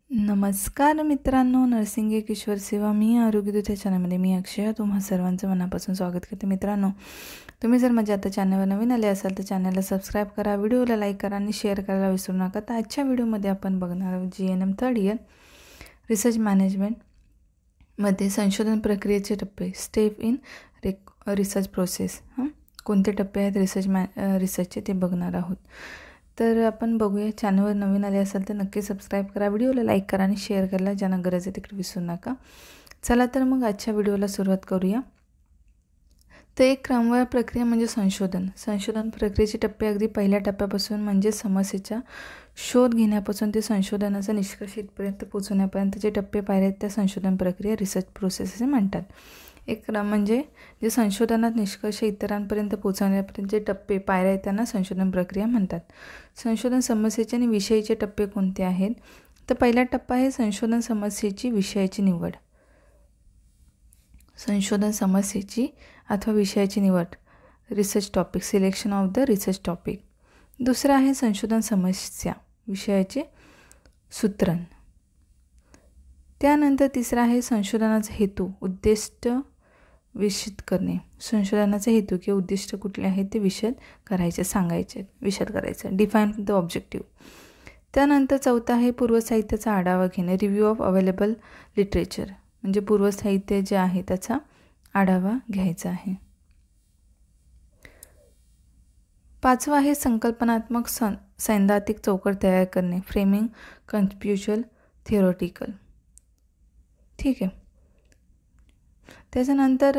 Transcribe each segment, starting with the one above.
नमस्कार मित्रांनो, नर्सिंग एक ईश्वर सेवा मी आरोग्यदूत या चॅनलमध्ये मी अक्षय तुम्हा सर्वांचं मनापासून स्वागत करते. मित्रांनो, तुम्ही जर माझ्या आता चॅनलवर नवीन आले असाल तर चॅनलला सबस्क्राईब करा, व्हिडिओला लाईक करा आणि शेअर करायला विसरू नका. तर आजच्या व्हिडिओमध्ये आपण बघणार आहोत GNM थर्ड इयर रिसर्च मॅनेजमेंटमध्ये संशोधन प्रक्रियेचे टप्पे, स्टेप इन रिसर्च प्रोसेस. कोणते टप्पे आहेत रिसर्चचे ते बघणार आहोत. तर आपण बघूया. चॅनलवर नवीन आले असाल तर नक्की सबस्क्राईब करा, व्हिडिओला लाईक करा आणि शेअर करायला ज्यांना गरज आहे तिकडे विसरू नका. चला तर मग आजच्या व्हिडिओला सुरुवात करूया. तर एक क्रमवार प्रक्रिया म्हणजे संशोधन प्रक्रियेचे टप्पे अगदी पहिल्या टप्प्यापासून म्हणजे समस्येचा शोध घेण्यापासून ते संशोधनाचा निष्कर्ष इथपर्यंत पोहोचवण्यापर्यंतचे टप्पे पाहिले त्या संशोधन प्रक्रिया रिसर्च प्रोसेस असे म्हणतात. एक क्रम म्हणजे जे संशोधनात निष्कर्ष इतरांपर्यंत पोहोचवण्यापर्यंत जे टप्पे पायऱ्या आहेत त्यांना संशोधन प्रक्रिया म्हणतात. संशोधन समस्येचे आणि विषयीचे टप्पे कोणते आहेत? तर पहिला टप्पा आहे संशोधन समस्येची विषयाची निवड. संशोधन समस्येची अथवा विषयाची निवड, research topic, selection of the research topic. दुसरा आहे संशोधन समस्या विषयाचे सूत्रण. त्यानंतर तिसरा आहे संशोधनाचा हेतू, उद्दिष्ट विशद करणे. संशोधनाचा हेतू किंवा उद्दिष्ट कुठले आहेत ते विशद करायचे, डिफाईन द ऑब्जेक्टिव्ह. त्यानंतर चौथा आहे पूर्वसाहित्याचा आढावा घेणे, रिव्ह्यू ऑफ अवेलेबल लिटरेचर, म्हणजे पूर्वसाहित्य जे आहे त्याचा आढावा घ्यायचा आहे. पाचवा आहे संकल्पनात्मक सैद्धांतिक चौकट तयार करणे, फ्रेमिंग कन्फ्युजल थिओरिटिकल. ठीक आहे. त्याच्यानंतर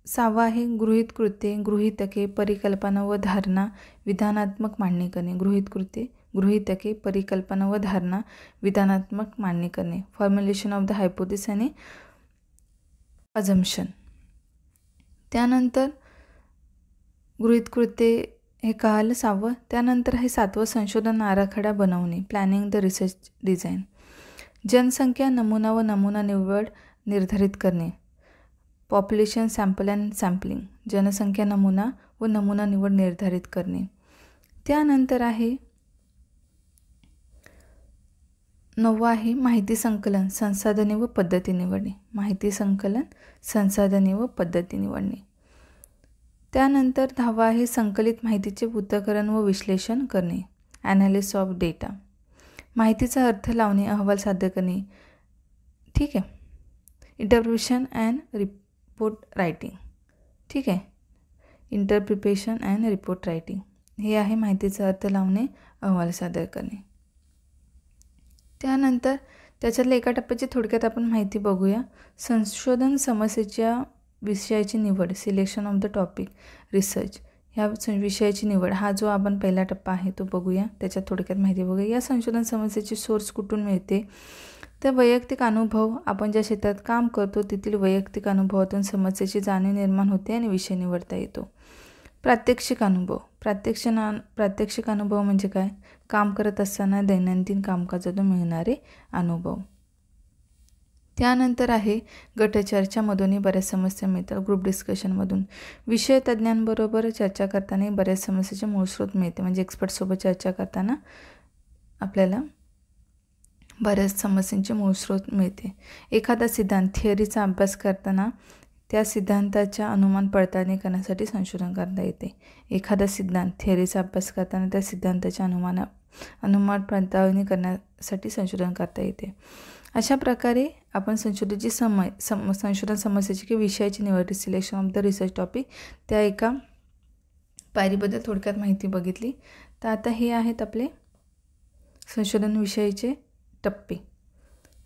सहावा आहे गृहीत कृत्ये, गृहीतके, परिकल्पना व धारणा विधानात्मक मांडणी करणे. गृहीतके, परिकल्पना व धारणा विधानात्मक मांडणी करणे, फॉर्म्युलेशन ऑफ द हायपोथिसिस आणि अझम्पशन. त्याननंतर गृहीत कृत्ये हे कळालं सहावं. त्यानंतर आहे सातवं संशोधन आराखडा बनवणे, प्लॅनिंग द रिसर्च डिझाईन. जनसंख्या, नमुना व नमुना निवड निर्धारित करणे, पॉप्युलेशन सॅम्पल अँड सॅम्पलिंग, जनसंख्या, नमुना व नमुना निवड निर्धारित करणे. त्यानंतर आहे नववा आहे माहिती संकलन, संसाधने व पद्धती निवडणे, माहिती संकलन, संसाधने व पद्धती निवडणे. त्यानंतर 10वा आहे संकलित माहितीचे पृथक्करण व विश्लेषण करणे, ॲनालिसिस ऑफ डेटा. माहितीचा अर्थ लावणे, अहवाल सादर करणे. ठीक आहे. Interpretation and report writing. ठीक आहे. इंटरप्रिटेशन अँड रिपोर्ट रायटिंग हे आहे माहितीचा अर्थ लावणे, अहवाल सादर करणे. त्यानंतर त्याच्यातल्या एका टप्प्याची थोडक्यात आपण माहिती बघूया. संशोधन समस्येच्या विषयाची निवड, selection of the topic research, ह्या विषयाची निवड हा जो आपण पहिला टप्पा आहे तो बघूया. त्याच्यात थोडक्यात माहिती बघूया. या संशोधन समस्येची सोर्स कुठून मिळते? तर वैयक्तिक अनुभव, आपण ज्या क्षेत्रात काम करतो तेथील वैयक्तिक अनुभवातून समस्येची जाणीव निर्माण होते आणि विषय निवडता येतो. प्रात्यक्षिक अनुभव म्हणजे काय? काम करत असताना दैनंदिन कामकाजातून मिळणारे अनुभव. त्यानंतर आहे गटचर्चामधूनही बऱ्याच समस्या मिळतात, ग्रुप डिस्कशनमधून. विषय तज्ज्ञांबरोबर चर्चा करताना बऱ्याच समस्येचे मूळ स्रोत मिळते, म्हणजे एक्सपर्टसोबत चर्चा करताना आपल्याला बऱ्याच समस्यांचे मूळ स्रोत मिळते. एखादा सिद्धांत, थिअरीचा अभ्यास करताना त्या सिद्धांताच्या अनुमान पडताळणी करण्यासाठी संशोधन करता येते. एखादा सिद्धांत, थिअरीचा अभ्यास करताना त्या सिद्धांताच्या अनुमान पडताळणी करण्यासाठी संशोधन करता येते. अशा प्रकारे आपण संशोधन समस्येची किंवा विषयाची निवड, selection of the research topic, त्या एका पायरीबद्दल थोडक्यात माहिती बघितली. तर आता हे आहेत आपले संशोधन विषयाचे टप्पे.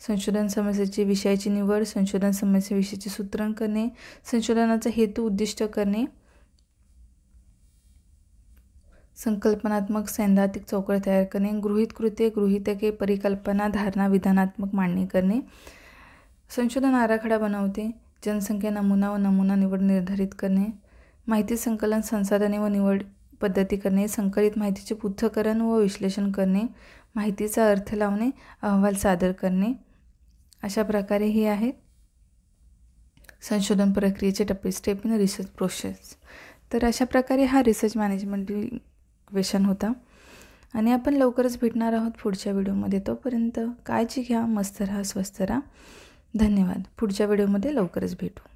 संशोधन समस्येची विषयाची निवड, संशोधन समस्येविषयीचे सूत्रण करणे, संशोधनाचा हेतू उद्दिष्ट करणे, संकल्पनात्मक सैद्धांतिक चौकट तयार करणे, गृहीत कृत्ये, गृहीतके, परिकल्पना, धारणा विधानात्मक मांडणी करणे, संशोधन आराखडा बनवते, जनसंख्या, नमुना व नमुना निवड निर्धारित करणे, माहिती संकलन, संसाधने व निवड पद्धती करणे, संकलित माहितीचे पृथक्करण व विश्लेषण करणे, माहितीचा अर्थ लावणे, अहवाल सादर करणे. अशा प्रकारे हे आहेत संशोधन प्रक्रियेचे टप्पे, स्टेप इन रिसर्च प्रोसेस. तर अशा प्रकारे हा रिसर्च मॅनेजमेंट क्वेश्चन होता. आणि आपण लवकरच भेटणार आहोत पुढच्या व्हिडिओमध्ये. तोपर्यंत काळजी घ्या, मस्त राहा, स्वस्थ राहा. धन्यवाद. पुढच्या व्हिडिओमध्ये लवकरच भेटू.